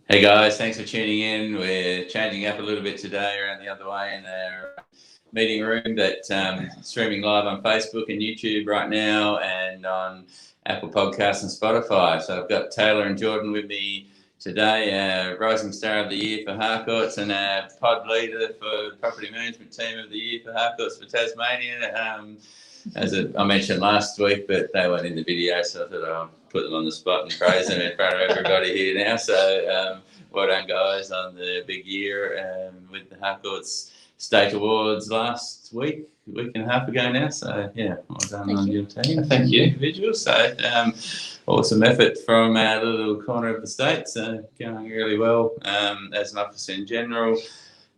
Hey guys, thanks for tuning in. We're changing up a little bit today around the other way in our meeting room, but streaming live on Facebook and YouTube right now and on Apple Podcasts and Spotify. So I've got Taylor and Jordan with me today, our Rising Star of the Year for Harcourts and our pod leader for the Property Management Team of the Year for Harcourts for Tasmania. As I mentioned last week, but they weren't in the video, so I thought I'll put them on the spot and praise them in front of everybody here now. So well done, guys, on the big year with the Harcourts State Awards last week and a half ago now. So yeah, well done on your team. Thank you, individuals. So awesome effort from our little corner of the state. So going really well as an office in general.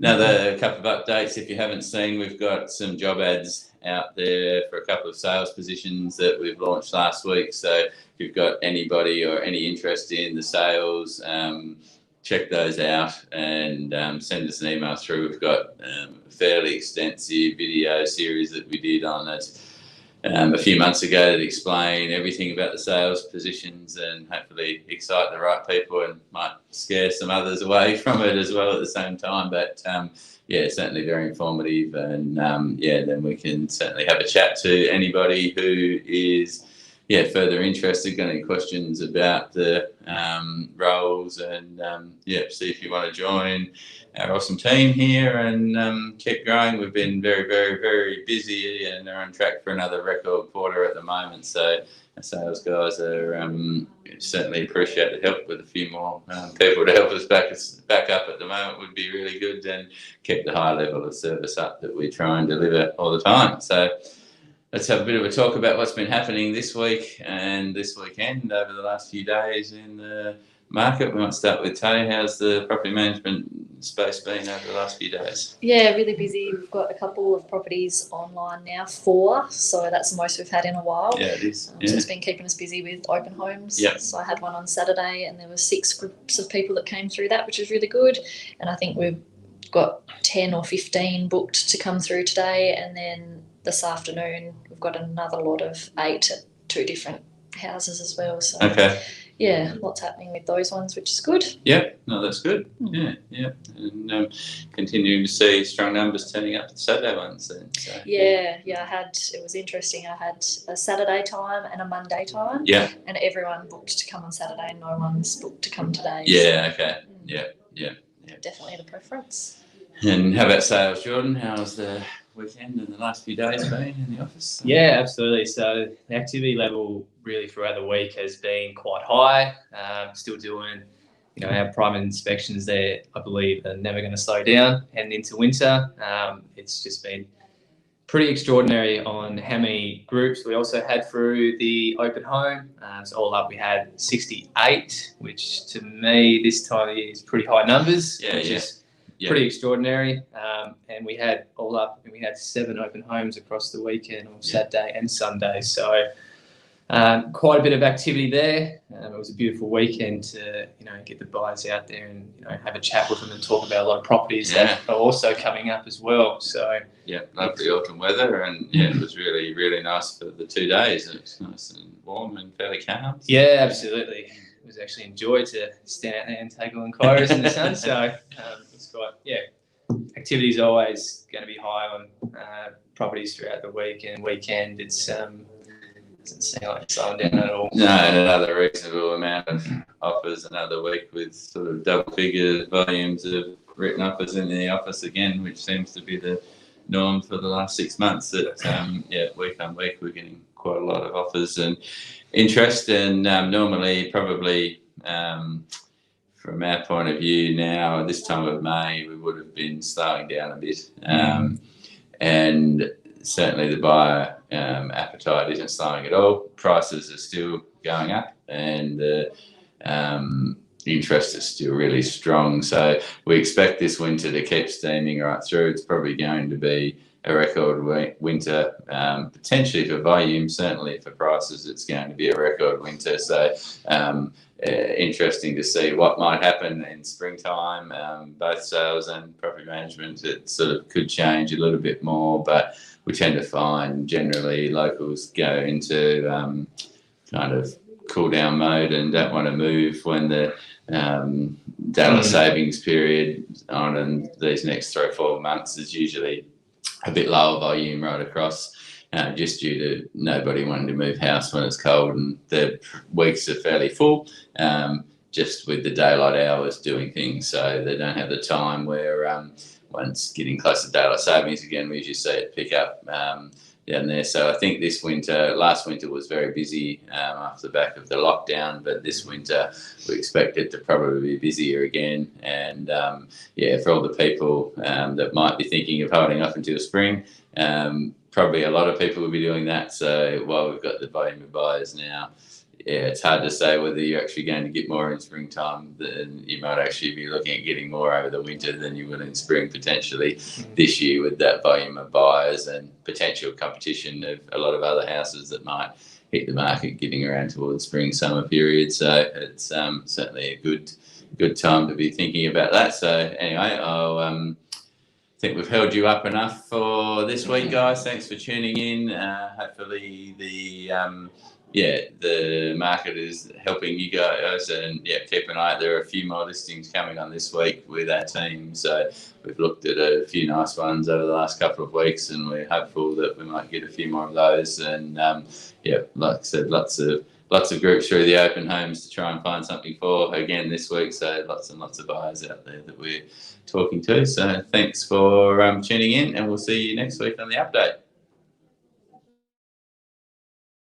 Another couple of updates. If you haven't seen, we've got some job ads out there for a couple of sales positions that we've launched last week. So if you've got anybody or any interest in the sales, check those out and send us an email through. We've got a fairly extensive video series that we did on it a few months ago that explain everything about the sales positions and hopefully excite the right people and might scare some others away from it as well at the same time. But yeah, certainly very informative, and then we can certainly have a chat to anybody who is further interested, got any questions about the roles, and see if you want to join our awesome team here and keep growing. We've been very, very, very busy and are on track for another record quarter at the moment. So our sales guys are certainly appreciate the help with a few more people to help us back up at the moment would be really good, and keep the high level of service up that we try and deliver all the time. So let's have a bit of a talk about what's been happening this week and this weekend over the last few days in the market. We might start with Tay. How's the property management space been over the last few days? Yeah, really busy. We've got a couple of properties online now, 4, so that's the most we've had in a while. Yeah, it is. So it's been keeping us busy with open homes. Yep. So I had one on Saturday and there were 6 groups of people that came through that, which was really good. And I think we've got 10 or 15 booked to come through today, and then this afternoon we've got another lot of 8 at 2 different houses as well. So Okay. yeah, lots happening with those ones, which is good. Yeah, no, that's good. Yeah. And continuing to see strong numbers turning up for the Saturday ones then. So, it was interesting. I had a Saturday time and a Monday time. Yeah. And everyone booked to come on Saturday, and no one's booked to come today. Yeah, okay. Yeah. Definitely the preference. And how about sales, Jordan? How's the weekend and the last few days been in the office? Yeah, absolutely. So the activity level really throughout the week has been quite high. Still doing, our private inspections there, I believe, are never going to slow down heading into winter. It's just been pretty extraordinary on how many groups we also had through the open home. So all up, we had 68, which to me this time of year is pretty high numbers. Pretty extraordinary. And we had all up, and we had 7 open homes across the weekend, on Saturday and Sunday. So quite a bit of activity there. It was a beautiful weekend to, get the buyers out there and, have a chat with them and talk about a lot of properties that are also coming up as well. So yeah, lovely autumn weather, and it was really, really nice for the 2 days. It was nice and warm and fairly calm. Yeah, absolutely. It was actually a joy to stand out there and take all inquiries in the sun. So it's quite, activity is always going to be high on properties throughout the week and weekend. It's doesn't seem like it's slowing down at all. No, and another reasonable amount of offers another week with sort of double figure volumes of written offers in the office again, which seems to be the norm for the last 6 months. That week on week we're getting quite a lot of offers and interest, and normally probably from our point of view now, this time of May, we would have been slowing down a bit. And certainly the buyer appetite isn't slowing at all. Prices are still going up, and the interest is still really strong. So we expect this winter to keep steaming right through. It's probably going to be a record winter, potentially for volume, certainly for prices. It's going to be a record winter. So interesting to see what might happen in springtime. Both sales and property management, it sort of could change a little bit more, but we tend to find generally locals go into kind of cool down mode and don't want to move when the daylight savings period on, and these next 3 or 4 months is usually a bit lower volume right across, just due to nobody wanting to move house when it's cold, and the weeks are fairly full, just with the daylight hours doing things, so they don't have the time where once getting close to daylight savings again, we usually see it pick up down there. So I think last winter was very busy off the back of the lockdown, but this winter we expect it to probably be busier again. And for all the people that might be thinking of holding off until spring, probably a lot of people will be doing that. So while we've got the volume of buyers now, it's hard to say whether you're actually going to get more in springtime. Than you might actually be looking at getting more over the winter than you would in spring potentially this year, with that volume of buyers and potential competition of a lot of other houses that might hit the market getting around towards spring summer period. So it's certainly a good time to be thinking about that. So anyway, I'll think we've held you up enough for this week, guys. Thanks for tuning in. Hopefully the market is helping you guys, and keep an eye out. There are a few more listings coming on this week with our team, so we've looked at a few nice ones over the last couple of weeks, and we're hopeful that we might get a few more of those. And like I said, lots of groups through the open homes to try and find something for again this week, so lots and lots of buyers out there that we're talking to. So thanks for tuning in, and we'll see you next week on the update.